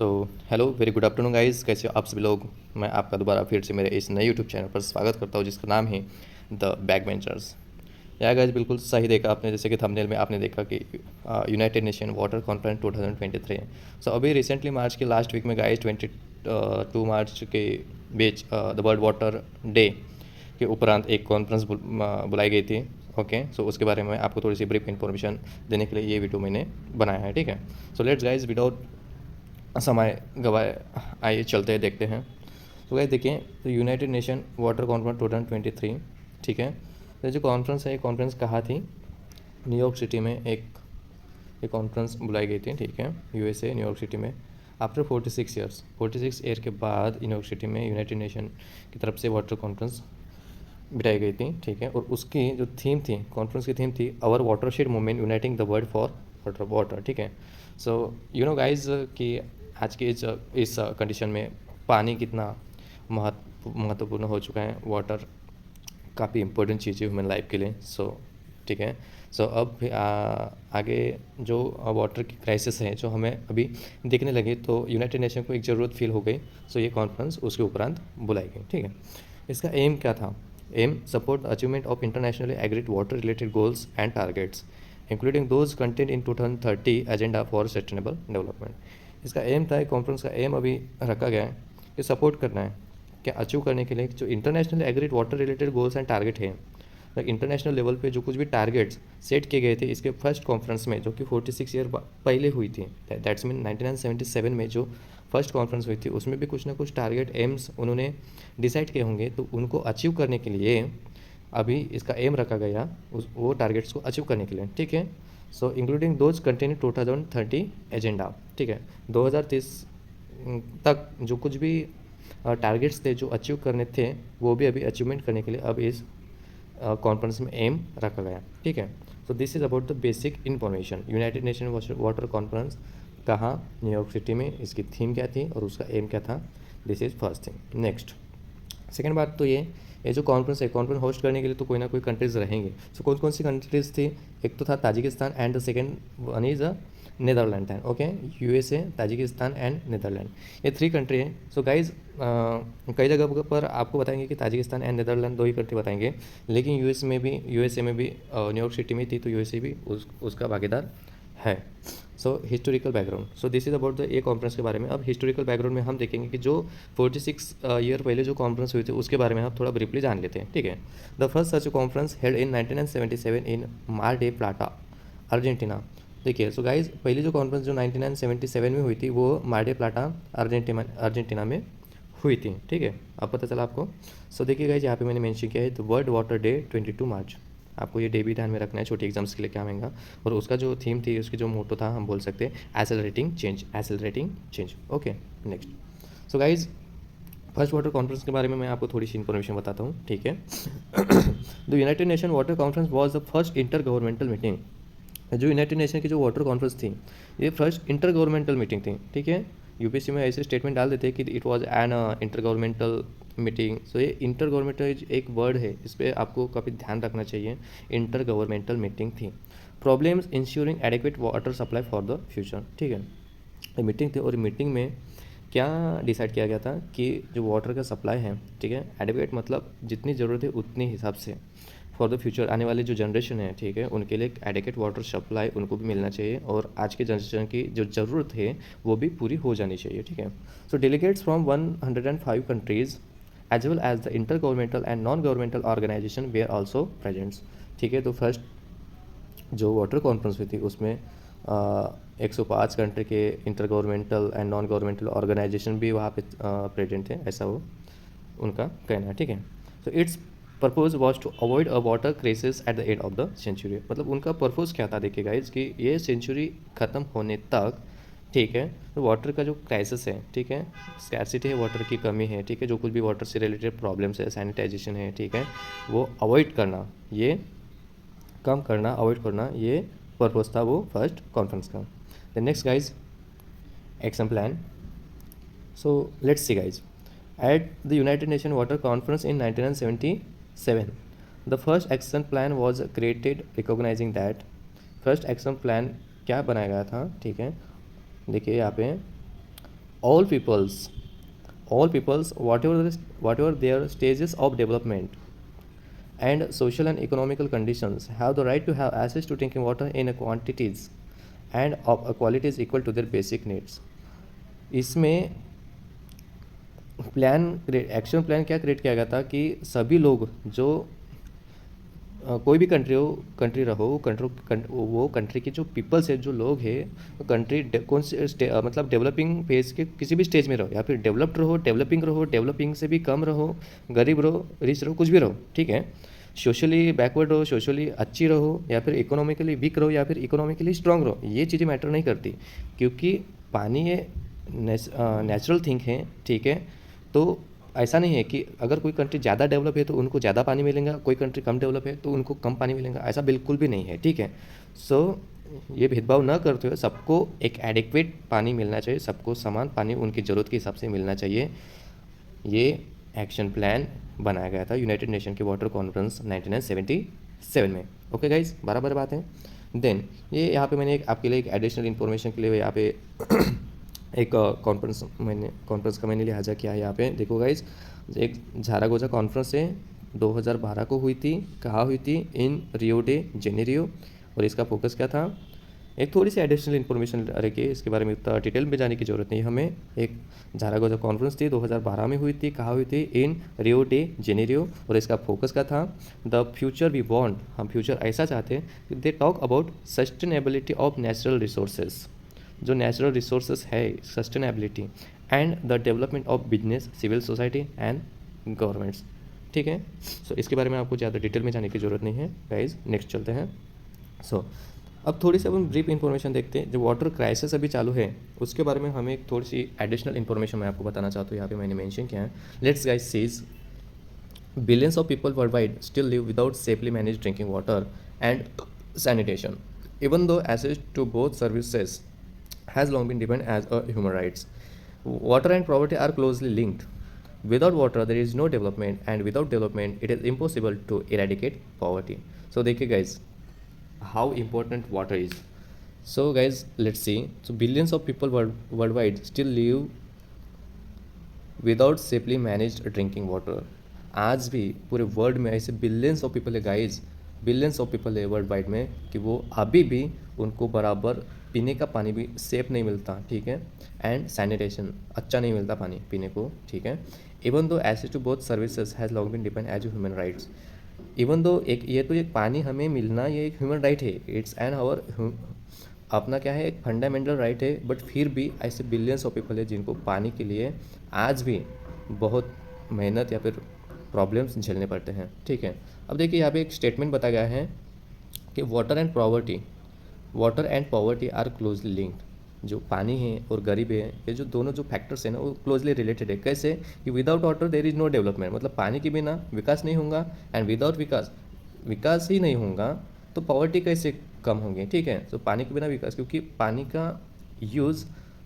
So hello very good afternoon guys, कैसे हो आप सभी लोग। मैं आपका दोबारा फिर से मेरे इस नए यूट्यूब चैनल पर स्वागत करता हूँ जिसका नाम है द बैक बेंचर्स। या गाइस बिल्कुल सही देखा आपने, जैसे कि थंबनेल में आपने देखा कि यूनाइटेड नेशन वाटर कॉन्फ्रेंस 2023। सो अभी रिसेंटली मार्च के लास्ट वीक में गाइस 22 मार्च के बीच द वर्ल्ड वाटर डे के उपरांत एक कॉन्फ्रेंस बुलाई गई थी। ओके, सो उसके बारे में आपको थोड़ी सी ब्रीफ इन्फॉर्मेशन देने के लिए ये वीडियो मैंने बनाया है। ठीक है, सो लेट्स गाइस विदाउट समय गवाए आइए चलते हैं, देखते हैं। तो गाइस देखिए, तो यूनाइटेड नेशन वाटर कॉन्फ्रेंस 2023, ठीक है। तो जो कॉन्फ्रेंस है, ये कॉन्फ्रेंस कहाँ थी? न्यूयॉर्क सिटी में एक कॉन्फ्रेंस बुलाई गई थी, ठीक है, यूएसए न्यूयॉर्क सिटी में। आफ्टर 46 ईयर के बाद न्यूयॉर्क सिटी में यूनाइटेड नेशन की तरफ से वाटर कॉन्फ्रेंस बिठाई गई थी, ठीक है। और उसकी जो थीम थी, कॉन्फ्रेंस की थीम थी our watershed movement uniting the world for water, ठीक है। सो यू नो गाइज कि आज के इस कंडीशन में पानी कितना महत्वपूर्ण हो चुका है। वाटर काफ़ी इंपॉर्टेंट चीज़ है ह्यूमन लाइफ के लिए। सो ठीक है, सो अब आगे जो वाटर की क्राइसिस है जो हमें अभी देखने लगे, तो यूनाइटेड नेशन को एक ज़रूरत फील हो गई। सो ये कॉन्फ्रेंस उसके उपरांत बुलाई गई, ठीक है। इसका एम क्या था? Aim support the achievement of internationally agreed water related goals and targets including those content in 2030 agenda for sustainable development. इसका एम था, कॉन्फ्रेंस का एम अभी रखा गया है कि सपोर्ट करना है, क्या अचीव करने के लिए जो international agreed water related goals and target है। इंटरनेशनल लेवल पे जो कुछ भी टारगेट्स सेट किए गए थे इसके फर्स्ट कॉन्फ्रेंस में, जो कि 46 ईयर पहले हुई थी, दैट्स मीन 1977 में जो फर्स्ट कॉन्फ्रेंस हुई थी, उसमें भी कुछ ना कुछ टारगेट एम्स उन्होंने डिसाइड किए होंगे। तो उनको अचीव करने के लिए अभी इसका एम रखा गया वो टारगेट्स को अचीव करने के लिए, ठीक है। सो इंक्लूडिंग दोज कंटेन 2030 एजेंडा, ठीक है। 2030 तक जो कुछ भी टारगेट्स थे जो अचीव करने थे, वो भी अभी अचीवमेंट करने के लिए अब इस कॉन्फ्रेंस में एम रखा गया, ठीक है। So this is about the basic information. United nation water conference कहाँ? न्यूयॉर्क सिटी में। इसकी थीम क्या थी और उसका एम क्या था? This is first thing. Next, second बात तो ये जो कॉन्फ्रेंस है, कॉन्फ्रेंस होस्ट करने के लिए तो कोई ना कोई कंट्रीज़ रहेंगे। सो कौन कौन सी कंट्रीज़ थी? एक तो था Tajikistan and the second one is Netherlands है, okay. USA, Tajikistan and Netherlands, ये 3 कंट्री है। सो गाइज कई जगह पर आपको बताएंगे कि Tajikistan and Netherland 2 he country बताएंगे, लेकिन यूएसए में भी न्यूयॉर्क सिटी में थी, तो यूएसए भी उसका भागीदार है। सो historical background, so this is about the A conference के बारे में। अब हिस्टोरिकल बैकग्राउंड में हम देखेंगे कि जो 46 ईयर पहले जो कॉन्फ्रेंस हुई थी उसके बारे में हम थोड़ा ब्रीफली जान लेते हैं, ठीक है। The first such conference held in 1977 इन मार डे प्लाटा, अर्जेंटीना। देखिए, सो गाइज पहली जो कॉन्फ्रेंस जो 1977 में हुई थी वो मार डे प्लाटा अर्जेंटीना में हुई थी, ठीक है। अब पता चला आपको। सो देखिए गाइज, यहाँ पे मैंने मेंशन किया है द वर्ल्ड वाटर डे 22 मार्च। आपको ये डे भी ध्यान में रखना है, छोटी एग्जाम्स के लिए क्या आएगा। और उसका जो थीम थी, उसकी जो मोटो था, हम बोल सकते हैं accelerating change, okay. Next, so guys first water conference के बारे में मैं आपको थोड़ी सी इन्फॉर्मेशन बताता हूँ, ठीक है। The United nation water conference was the first inter governmental meeting. जो यूनाइटेड नेशन की जो वाटर कॉन्फ्रेंस थी, ये फर्स्ट इंटर गवर्नमेंटल मीटिंग थी, ठीक है। यूपीएससी में ऐसे स्टेटमेंट डाल देते हैं कि it was an intergovernmental meeting. So ये इंटर गवर्नमेंटल एक वर्ड है, इस पर आपको काफ़ी ध्यान रखना चाहिए। इंटर गवर्नमेंटल मीटिंग थी। Problems ensuring adequate water supply for the future, ठीक है। ये मीटिंग थी और मीटिंग में क्या डिसाइड किया गया था कि जो वाटर का सप्लाई है, ठीक है, एडिक्वेट मतलब जितनी ज़रूरत है उतने हिसाब से फॉर द फ्यूचर, आने वाली जो जनरेशन है, ठीक है, उनके लिए एडिक्वेट वाटर सप्लाई उनको भी मिलना चाहिए और आज के जनरेशन की जो ज़रूरत है वो भी पूरी हो जानी चाहिए, ठीक है। So delegates from 105 countries as well as the intergovernmental and non governmental organisation we are also presents, ठीक है। तो फर्स्ट जो वाटर कॉन्फ्रेंस हुई थी उसमें 105 कंट्री के intergovernmental and non governmental organisation भी वहाँ पे प्रेजेंट थे, ऐसा वो उनका कहना है, ठीक है। So its purpose was to avoid a water crisis at the end of the century. मतलब उनका पर्पज़ क्या था, देखिए गाइज, कि ये सेंचुरी ख़त्म होने तक, ठीक है, तो वाटर का जो क्राइसिस है, ठीक है, स्कैरसिटी है, वाटर की कमी है, ठीक है, जो कुछ भी वाटर से रिलेटेड प्रॉब्लम्स है, सैनिटाइजेशन है, ठीक है, वो अवॉइड करना, ये कम करना, अवॉइड करना, ये पर्पज़ था वो फर्स्ट कॉन्फ्रेंस का। The next guys, action plan. So let's see guys, at the United Nations Water Conference in 1977, the first action plan was created recognizing that first action plan क्या बनाया गया था, ठीक है। देखिए यहाँ पे all peoples whatever their stages of development and social and economical conditions have the right to have access to drinking water in a quantities and of a qualities equal to their basic needs. इसमें action plan क्या create किया गया था कि सभी लोग जो कोई भी कंट्री रहो वो कंट्री के जो पीपल्स है, जो लोग हैं, कंट्री कौन से मतलब डेवलपिंग फेज के किसी भी स्टेज में रहो, या फिर डेवलप्ड रहो, डेवलपिंग से भी कम रहो, गरीब रहो, रिच रहो, कुछ भी रहो, ठीक है, सोशली बैकवर्ड रहो, सोशली अच्छी रहो, या फिर इकोनॉमिकली वीक रहो, या फिर इकोनॉमिकली स्ट्रांग रहो, ये चीज़ें मैटर नहीं करती, क्योंकि पानी ये नेचुरल थिंग है, ठीक है। तो ऐसा नहीं है कि अगर कोई कंट्री ज़्यादा डेवलप है तो उनको ज़्यादा पानी मिलेगा, कोई कंट्री कम डेवलप है तो उनको कम पानी मिलेगा, ऐसा बिल्कुल भी नहीं है, ठीक है। सो ये भेदभाव ना करते हुए सबको एक एडिक्वेट पानी मिलना चाहिए, सबको समान पानी उनकी ज़रूरत के हिसाब से मिलना चाहिए। ये एक्शन प्लान बनाया गया था यूनाइटेड नेशन के वाटर कॉन्फ्रेंस 1977 में। ओके गाइज, बराबर बात है। देन ये यहाँ पे मैंने आपके लिए एक एडिशनल इन्फॉर्मेशन के लिए यहाँ पे एक कॉन्फ्रेंस का मैंने लिहाजा किया है। यहाँ पे देखो गाइज, एक झारागोजा कॉन्फ्रेंस है 2012 को हुई थी। कहाँ हुई थी? इन रियो डे जेनेरियो। और इसका फोकस क्या था? एक थोड़ी सी एडिशनल इन्फॉर्मेशन रखिए, इसके बारे में इतना डिटेल में जाने की ज़रूरत नहीं हमें। एक झारागोजा कॉन्फ्रेंस थी 2012 में हुई थी। कहाँ हुई थी? इन रियो डे जेनेरियो। और इसका फोकस क्या था? द फ्यूचर वी वांट, हम फ्यूचर ऐसा चाहते हैं। They talk about sustainability of natural resources, जो नेचुरल रिसोर्सेज है, sustainability and the development of business, civil society and governments, ठीक है। सो इसके बारे में आपको ज़्यादा डिटेल में जाने की ज़रूरत नहीं है गाइज। नेक्स्ट चलते हैं। सो अब थोड़ी सी अपन ब्रीफ इन्फॉर्मेशन देखते हैं। जो वाटर क्राइसिस अभी चालू है उसके बारे में हमें एक थोड़ी सी एडिशनल इन्फॉर्मेशन मैं आपको बताना चाहता हूँ। यहाँ पे मैंने मेंशन किया है। Let's guys sees billions of people worldwide still live without safely manage drinking water and sanitation, even though access to both services has long been defined as a human rights. Water and poverty are closely linked. Without water, there is no development, and without development, it is impossible to eradicate poverty. So, देखिए guys, how important water is. So, guys, let's see. So, billions of people worldwide still live without safely managed drinking water. आज भी पूरे world में ऐसे billions of people है guys, billions of people है world wide में कि वो अभी भी उनको बराबर पीने का पानी भी सेफ नहीं मिलता, ठीक है, एंड सैनिटेशन अच्छा नहीं मिलता पानी पीने को, ठीक है। Even though access to both services has long been depend as human rights. Even though एक पानी हमें मिलना ये एक ह्यूमन राइट है, इट्स एन आवर अपना क्या है, एक फंडामेंटल राइट है। बट फिर भी ऐसे बिलियंस ऑफ पीपल है जिनको पानी के लिए आज भी बहुत मेहनत या फिर प्रॉब्लम्स झेलने पड़ते हैं, ठीक है। अब देखिए यहाँ पे एक स्टेटमेंट बताया गया है कि water and poverty are closely linked. जो पानी है और गरीबी है, ये जो दोनों जो फैक्टर्स हैं ना वो क्लोजली रिलेटेड है। कैसे? कि without water there is no development, मतलब पानी के बिना विकास नहीं होगा, एंड विदाउट विकास ही नहीं होगा तो पॉवर्टी कैसे कम होंगे, ठीक है। तो पानी के बिना विकास, क्योंकि पानी का यूज़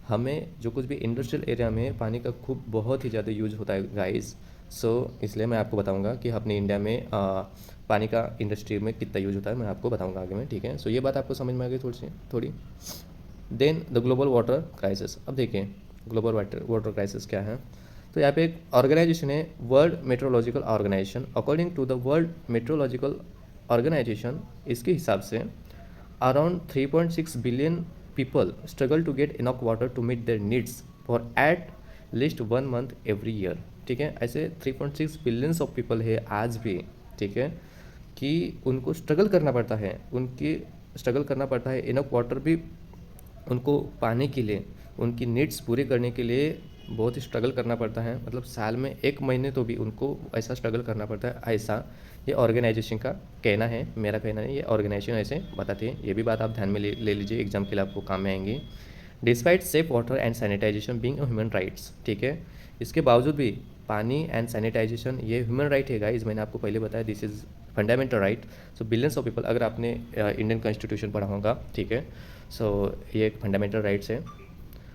हमें जो कुछ भी इंडस्ट्रियल एरिया में पानी का खूब बहुत ही ज़्यादा यूज होता है गाइस। सो इसलिए मैं आपको बताऊंगा कि अपने इंडिया में पानी का इंडस्ट्री में कितना यूज होता है, मैं आपको बताऊंगा आगे में, ठीक है। सो ये बात आपको समझ में आ गई थोड़ी। Then the global water crisis. अब देखिए ग्लोबल वाटर क्राइसिस क्या है। तो यहाँ पे एक ऑर्गेनाइजेशन है, world meteorological organisation. According to the world meteorological organisation, इसके हिसाब से around 3.6 billion people struggle to get enough water to meet their needs for at least 1 month every year, ठीक है। ऐसे 3.6 बिलियंस ऑफ पीपल है आज भी, ठीक है, कि उनको स्ट्रगल करना पड़ता है इनफ वाटर भी उनको पाने के लिए, उनकी नीड्स पूरी करने के लिए बहुत ही स्ट्रगल करना पड़ता है। मतलब साल में 1 महीने तो भी उनको ऐसा स्ट्रगल करना पड़ता है, ऐसा ये ऑर्गेनाइजेशन का कहना है, मेरा कहना नहीं, ये ऑर्गेनाइजेशन ऐसे बताती है। ये भी बात आप ध्यान में ले लीजिए, एग्जाम के लिए आपको काम में आएंगी। Despite safe water and sanitization being a human rights, ठीक है, इसके बावजूद भी पानी एंड सैनिटाइजेशन ये ह्यूमन राइट है गाइस, मैंने आपको पहले बताया, this is fundamental right. So billions of people, अगर आपने इंडियन कॉन्स्टिट्यूशन पढ़ा होगा, ठीक है, सो ये एक फंडामेंटल राइट्स है।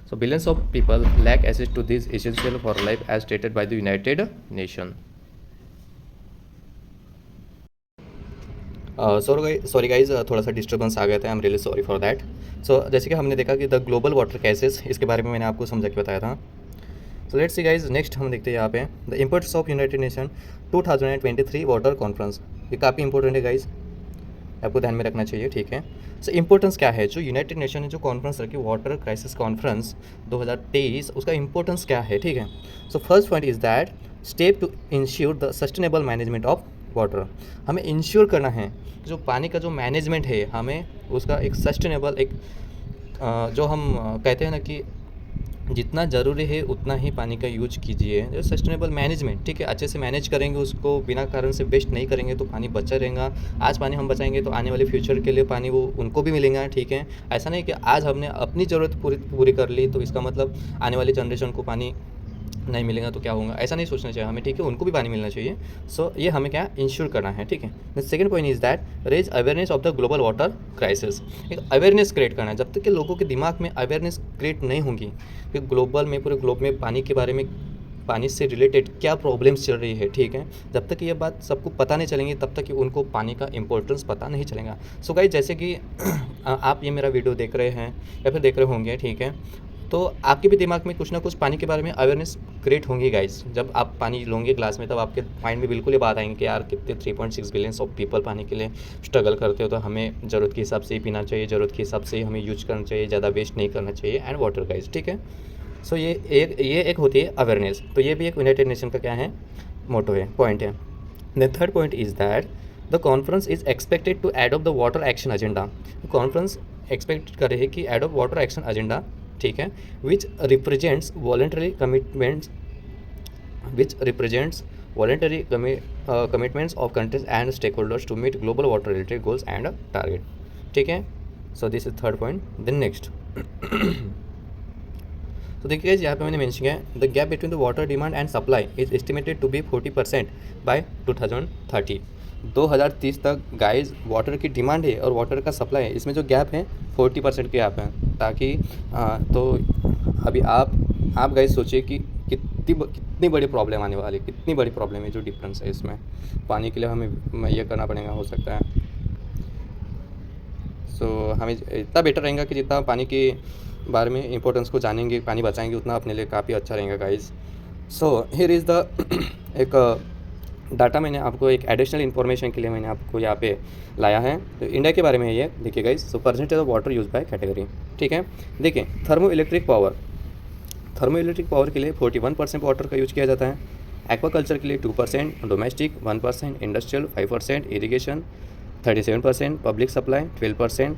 So billions of people lack access to this essential for life as stated by the United Nation. Sorry guys, थोड़ा सा डिस्टर्बेंस आ गया था, I am really sorry for that. So जैसे कि हमने देखा कि द ग्लोबल वाटर क्राइसिस, इसके बारे में मैंने आपको समझा के बताया था। So let's see guys, next हम देखते हैं यहाँ पे the importance of United nation 2023 water conference. ये काफ़ी इंपॉर्टेंट है गाइज, आपको ध्यान में रखना चाहिए, ठीक है। सो इम्पोर्टेंस क्या है, जो यूनाइटेड नेशन ने जो कॉन्फ्रेंस रखी वाटर क्राइसिस कॉन्फ्रेंस 2023, उसका इंपॉर्टेंस क्या है, ठीक है। So first point is that step to ensure the sustainable management of water. हमें इंश्योर करना है कि जो पानी का जो मैनेजमेंट है, हमें उसका एक सस्टेनेबल एक जो हम कहते हैं ना कि जितना ज़रूरी है उतना ही पानी का यूज कीजिए। जो सस्टेनेबल मैनेजमेंट, ठीक है, अच्छे से मैनेज करेंगे, उसको बिना कारण से वेस्ट नहीं करेंगे तो पानी बचा रहेगा। आज पानी हम बचाएंगे तो आने वाले फ्यूचर के लिए पानी वो उनको भी मिलेगा, ठीक है। ऐसा नहीं कि आज हमने अपनी ज़रूरत पूरी कर ली तो इसका मतलब आने वाली जनरेशन को पानी नहीं मिलेगा तो क्या होगा, ऐसा नहीं सोचना चाहिए हमें, ठीक है। उनको भी पानी मिलना चाहिए। सो ये हमें क्या इंश्योर करना है, ठीक है। The second point is that raise awareness of the global water crisis. एक अवेयरनेस क्रिएट करना है। जब तक कि लोगों के दिमाग में अवेयरनेस क्रिएट नहीं होगी कि ग्लोबल में, पूरे ग्लोब में पानी के बारे में, पानी से रिलेटेड क्या प्रॉब्लम्स चल रही है, ठीक है, जब तक ये बात सबको पता नहीं चलेंगी तब तक कि उनको पानी का इंपॉर्टेंस पता नहीं चलेगा। सो गाइस, जैसे कि आप ये मेरा वीडियो देख रहे हैं या फिर देख रहे होंगे, ठीक है, तो आपके भी दिमाग में कुछ ना कुछ पानी के बारे में अवेयरनेस क्रिएट होंगी गाइस। जब आप पानी लोगे ग्लास में, तब आपके माइंड में बिल्कुल ये बात आएंगे कि यार कितने 3.6 बिलियन ऑफ पीपल पानी के लिए स्ट्रगल करते हो, तो हमें ज़रूरत के हिसाब से ही पीना चाहिए, ज़रूरत के हिसाब से ही हमें यूज करना चाहिए, ज़्यादा वेस्ट नहीं करना चाहिए एंड वाटर गाइस, ठीक है। सो ये एक होती है अवेयरनेस। तो ये भी एक यूनाइटेड नेशन का क्या है, मोटो है, पॉइंट है। The third point is that the conference is expected to adopt the water action agenda. Conference expect कर रही है कि एडॉप्ट वाटर एक्शन एजेंडा, ठीक है, विच represents voluntary commitments commitments of countries and stakeholders to meet global water related goals and target, ठीक है। So this is third point. Then next तो देखिए यहाँ पे मैंने मेंशन किया है the gap between the water demand and supply is estimated to be 40% by 2030। 2030 तक गाइज वाटर की डिमांड है और वाटर का सप्लाई है, इसमें जो गैप है 40% के गैप है। ताकि तो अभी आप गाइज सोचिए कि कितनी बड़ी प्रॉब्लम आने वाली, कितनी बड़ी प्रॉब्लम है जो डिफरेंस है इसमें। पानी के लिए हमें ये करना पड़ेगा, हो सकता है। सो हमें इतना बेटर रहेगा कि जितना पानी के बारे में इंपॉर्टेंस को जानेंगे, पानी बचाएंगे, उतना अपने लिए काफ़ी अच्छा रहेगा guys. So here is the एक डाटा मैंने आपको एक एडिशनल इन्फॉर्मेशन के लिए मैंने आपको यहाँ पे लाया है। तो इंडिया के बारे में ये देखिए guys. So percentage of water use by category, ठीक है। देखिए थर्मो इलेक्ट्रिक पावर के लिए 41% वाटर का यूज किया जाता है। एक्वाकल्चर के लिए 2%, domestic 1%, industrial 5%, irrigation 37%, public supply 12%,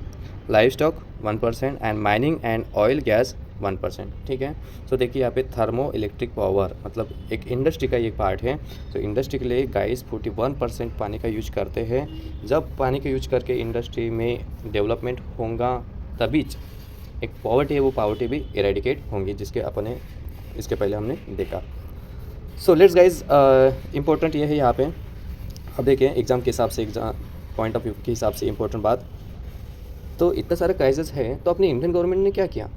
live stock 1% and mining and oil gas 1%, ठीक है। सो देखिए यहाँ पे थर्मो इलेक्ट्रिक पावर मतलब एक इंडस्ट्री का एक पार्ट है। तो इंडस्ट्री के लिए गाइस 41% पानी का यूज करते हैं। जब पानी का यूज करके इंडस्ट्री में डेवलपमेंट होगा तभी एक पॉवर्टी है, वो पॉवर्टी भी इरेडिकेट होंगी, जिसके अपने इसके पहले हमने देखा। सो लेट्स गाइज, इम्पोर्टेंट ये है यहाँ पे। अब देखिए एग्ज़ाम के हिसाब से, एग्ज़ाम पॉइंट ऑफ व्यू के हिसाब से इम्पोर्टेंट बात, तो इतना सारा क्राइसिस है तो अपनी इंडियन गवर्नमेंट ने क्या किया,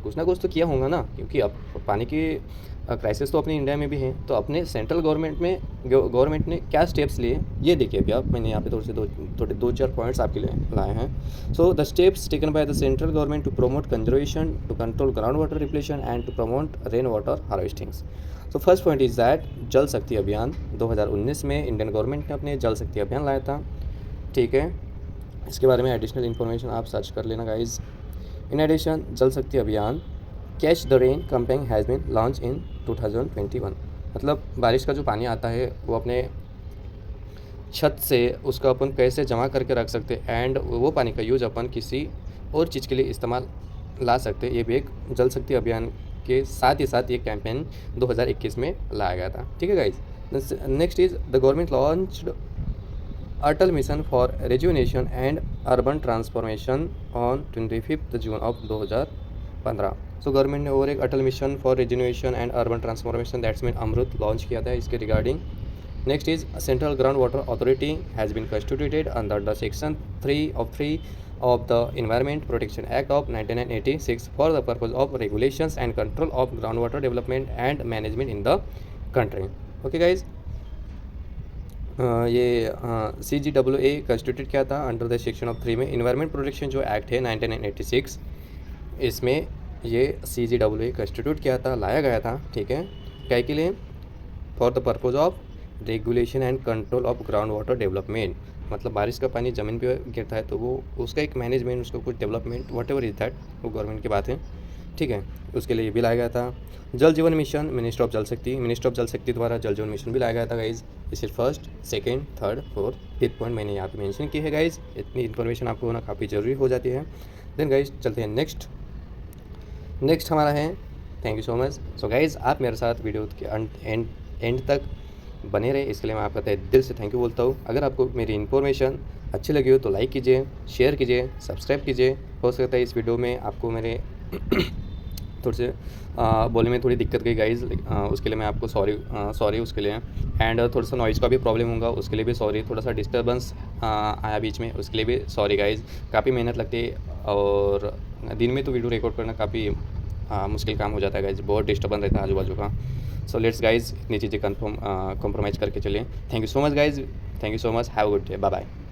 कुछ ना कुछ तो किया होगा ना, क्योंकि अब पानी की क्राइसिस तो अपने इंडिया में भी है। तो अपने सेंट्रल गवर्नमेंट ने क्या स्टेप्स लिए, ये देखिए अभी आप, मैंने यहाँ पे थोड़े दो चार पॉइंट्स आपके लिए लाए हैं। So the steps taken by the central government to promote conservation, to control ground water repletion and to promote rain water harvestings. तो फर्स्ट पॉइंट इज़ दैट जल शक्ति अभियान 2019 में इंडियन गवर्नमेंट ने अपने जल शक्ति अभियान लाया था, ठीक है। इसके बारे में एडिशनल इन्फॉर्मेशन आप सर्च कर लेना guys. In addition Jal Shakti Abhiyan catch the rain campaign has been launch in 2021। मतलब बारिश का जो पानी आता है वो अपने छत से उसका अपन कैसे जमा करके रख सकते एंड वो पानी का यूज अपन किसी और चीज़ के लिए इस्तेमाल ला सकते। ये भी एक जल शक्ति अभियान के साथ ही साथ ये कैंपेन 2021 में लाया गया था, ठीक है guys. Next is the government launched Atal mission for rejuvenation and urban transformation on 25 June of 2015। So government ने और एक Atal mission for rejuvenation and urban transformation that's mean AMRUT launch किया था इसके regarding. Next is central ground water authority has been constituted under the section 3 of the Environment Protection Act of 1986 for the purpose of regulations and control of groundwater development and management in the country. Okay guys, ये CGAA constitute किया था under the section of 3 में। Environment protection जो act है 1986, इसमें ये CGAA constitute किया था, लाया गया था, ठीक है, क्या के लिए? For the purpose of regulation and control of ground water development. मतलब बारिश का पानी ज़मीन पे गिरता है तो वो उसका एक मैनेजमेंट, उसका कुछ development, what ever is that, वो गवर्नमेंट की बात है, ठीक है, उसके लिए ये भी लाया गया था। जल जीवन मिशन, मिनिस्टर ऑफ जल शक्ति द्वारा जल जीवन मिशन भी लाया गया था गाइज। इस first, second, third, fourth, fifth point मैंने यहाँ पे मेंशन की है गाइज। इतनी इन्फॉर्मेशन आपको होना काफ़ी ज़रूरी हो जाती है। देन गाइज चलते हैं नेक्स्ट हमारा है, thank you so much. So guys आप मेरे साथ वीडियो के एंड तक बने रहे, इसके लिए मैं आपका तहे दिल से थैंक यू बोलता हूँ। अगर आपको मेरी इन्फॉर्मेशन अच्छी लगी हो तो लाइक कीजिए, शेयर कीजिए, सब्सक्राइब कीजिए। हो सकता है इस वीडियो में आपको मेरे थोड़े से बोलने में थोड़ी दिक्कत गई गाइज, उसके लिए मैं आपको सॉरी उसके लिए। एंड थोड़ा सा नॉइज़ का भी प्रॉब्लम होगा, उसके लिए भी सॉरी। थोड़ा सा डिस्टर्बेंस आया बीच में, उसके लिए भी सॉरी गाइज। काफ़ी मेहनत लगती है और दिन में तो वीडियो रिकॉर्ड करना काफ़ी मुश्किल काम हो जाता है गाइज, बहुत डिस्टर्बेंस रहता है आजू बाजू का। सो लेट्स गाइज इतनी चीज़ें कॉम्प्रोमाइज़ करके चलिए। Thank you so much guys, thank you so much, have a good day, bye bye.